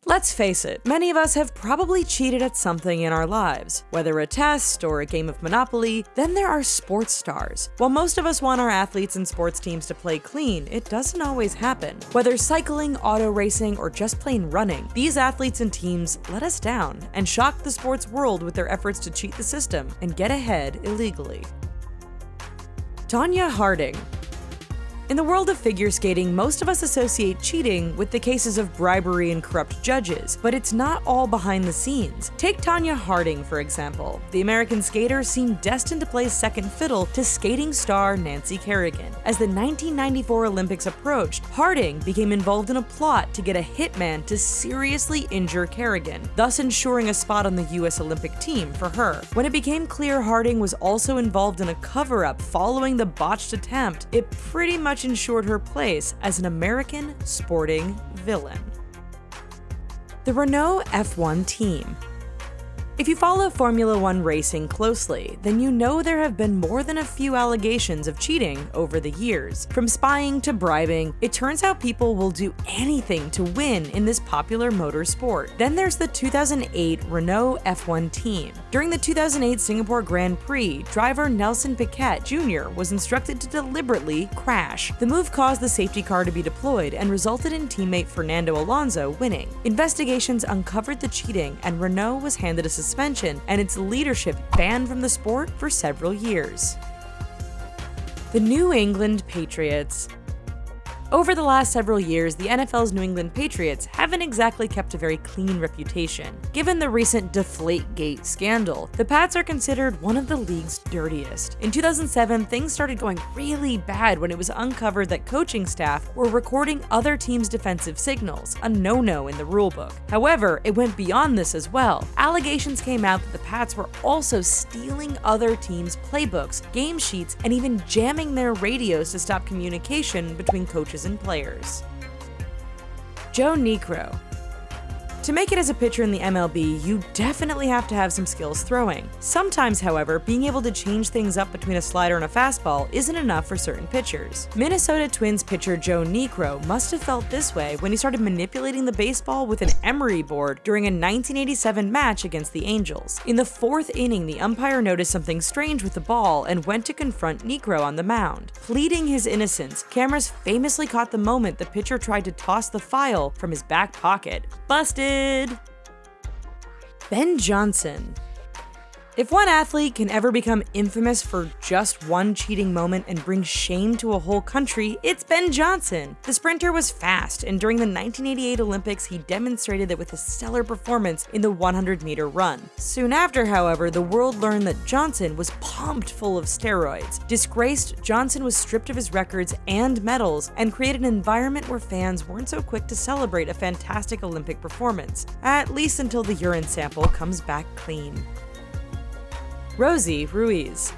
Let's face it, many of us have probably cheated at something in our lives. Whether a test or a game of Monopoly, then there are sports stars. While most of us want our athletes and sports teams to play clean, it doesn't always happen. Whether cycling, auto racing, or just plain running, these athletes and teams let us down and shock the sports world with their efforts to cheat the system and get ahead illegally. Tonya Harding. In the world of figure skating, most of us associate cheating with the cases of bribery and corrupt judges, but it's not all behind the scenes. Take Tonya Harding, for example. The American skater seemed destined to play second fiddle to skating star Nancy Kerrigan. As the 1994 Olympics approached, Harding became involved in a plot to get a hitman to seriously injure Kerrigan, thus ensuring a spot on the US Olympic team for her. When it became clear Harding was also involved in a cover-up following the botched attempt, it pretty much ensured her place as an American sporting villain. The Renault F1 team. If you follow Formula One racing closely, then you know there have been more than a few allegations of cheating over the years. From spying to bribing, it turns out people will do anything to win in this popular motorsport. Then there's the 2008 Renault F1 team. During the 2008 Singapore Grand Prix, driver Nelson Piquet Jr. was instructed to deliberately crash. The move caused the safety car to be deployed and resulted in teammate Fernando Alonso winning. Investigations uncovered the cheating, and Renault was handed a suspension and its leadership banned from the sport for several years. The New England Patriots. Over the last several years, the NFL's New England Patriots haven't exactly kept a very clean reputation. Given the recent Deflategate scandal, the Pats are considered one of the league's dirtiest. In 2007, things started going really bad when it was uncovered that coaching staff were recording other teams' defensive signals, a no-no in the rulebook. However, it went beyond this as well. Allegations came out that the Pats were also stealing other teams' playbooks, game sheets, and even jamming their radios to stop communication between coaches and players. Joe Niekro. To make it as a pitcher in the MLB, you definitely have to have some skills throwing. Sometimes, however, being able to change things up between a slider and a fastball isn't enough for certain pitchers. Minnesota Twins pitcher Joe Niekro must have felt this way when he started manipulating the baseball with an emery board during a 1987 match against the Angels. In the fourth inning, the umpire noticed something strange with the ball and went to confront Niekro on the mound. Pleading his innocence, cameras famously caught the moment the pitcher tried to toss the file from his back pocket. Busted! Ben Johnson. If one athlete can ever become infamous for just one cheating moment and bring shame to a whole country, it's Ben Johnson. The sprinter was fast, and during the 1988 Olympics, he demonstrated it with a stellar performance in the 100-meter run. Soon after, however, the world learned that Johnson was pumped full of steroids. Disgraced, Johnson was stripped of his records and medals and created an environment where fans weren't so quick to celebrate a fantastic Olympic performance, at least until the urine sample comes back clean. Rosie Ruiz.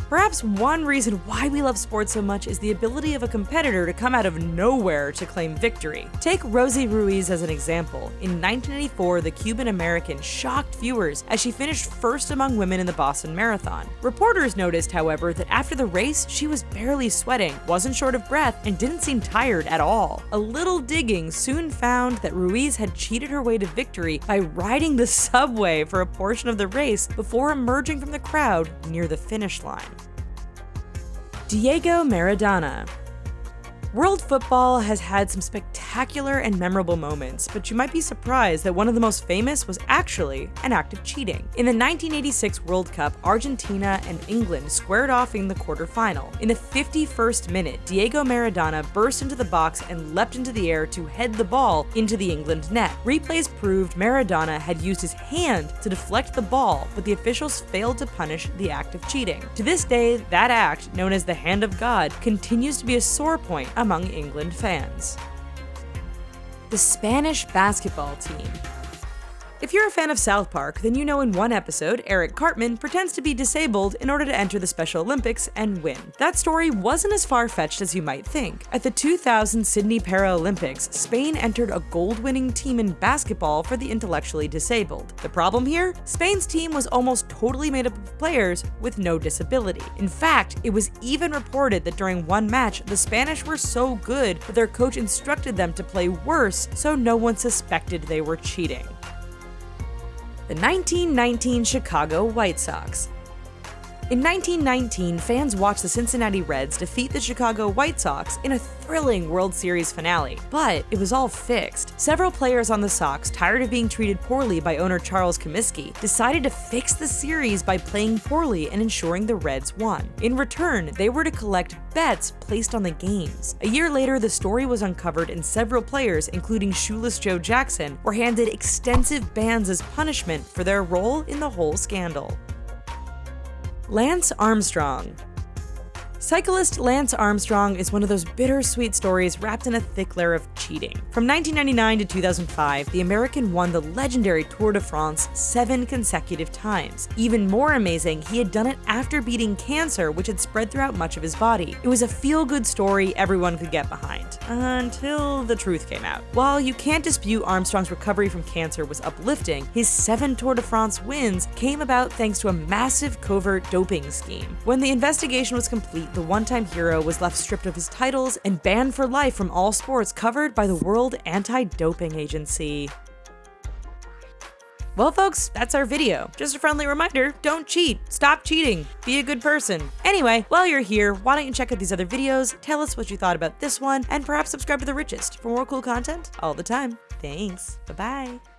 Perhaps one reason why we love sports so much is the ability of a competitor to come out of nowhere to claim victory. Take Rosie Ruiz as an example. In 1984, the Cuban-American shocked viewers as she finished first among women in the Boston Marathon. Reporters noticed, however, that after the race, she was barely sweating, wasn't short of breath, and didn't seem tired at all. A little digging soon found that Ruiz had cheated her way to victory by riding the subway for a portion of the race before emerging from the crowd near the finish line. Diego Maradona. World football has had some spectacular and memorable moments, but you might be surprised that one of the most famous was actually an act of cheating. In the 1986 World Cup, Argentina and England squared off in the quarterfinal. In the 51st minute, Diego Maradona burst into the box and leapt into the air to head the ball into the England net. Replays proved Maradona had used his hand to deflect the ball, but the officials failed to punish the act of cheating. To this day, that act, known as the Hand of God, continues to be a sore point among England fans. The Spanish basketball team. If you're a fan of South Park, then you know in one episode, Eric Cartman pretends to be disabled in order to enter the Special Olympics and win. That story wasn't as far-fetched as you might think. At the 2000 Sydney Paralympics, Spain entered a gold-winning team in basketball for the intellectually disabled. The problem here? Spain's team was almost totally made up of players with no disability. In fact, it was even reported that during one match, the Spanish were so good that their coach instructed them to play worse so no one suspected they were cheating. The 1919 Chicago White Sox. In 1919, fans watched the Cincinnati Reds defeat the Chicago White Sox in a thrilling World Series finale, but it was all fixed. Several players on the Sox, tired of being treated poorly by owner Charles Comiskey, decided to fix the series by playing poorly and ensuring the Reds won. In return, they were to collect bets placed on the games. A year later, the story was uncovered and several players, including Shoeless Joe Jackson, were handed extensive bans as punishment for their role in the whole scandal. Lance Armstrong. Cyclist Lance Armstrong is one of those bittersweet stories wrapped in a thick layer of cheating. From 1999 to 2005, the American won the legendary Tour de France 7 consecutive times. Even more amazing, he had done it after beating cancer, which had spread throughout much of his body. It was a feel-good story everyone could get behind, until the truth came out. While you can't dispute Armstrong's recovery from cancer was uplifting, his 7 Tour de France wins came about thanks to a massive covert doping scheme. When the investigation was complete, the one-time hero was left stripped of his titles and banned for life from all sports covered by the World Anti-Doping Agency. Well folks, that's our video. Just a friendly reminder, don't cheat, stop cheating, be a good person. Anyway, while you're here, why don't you check out these other videos, tell us what you thought about this one, and perhaps subscribe to The Richest for more cool content all the time. Thanks, bye-bye.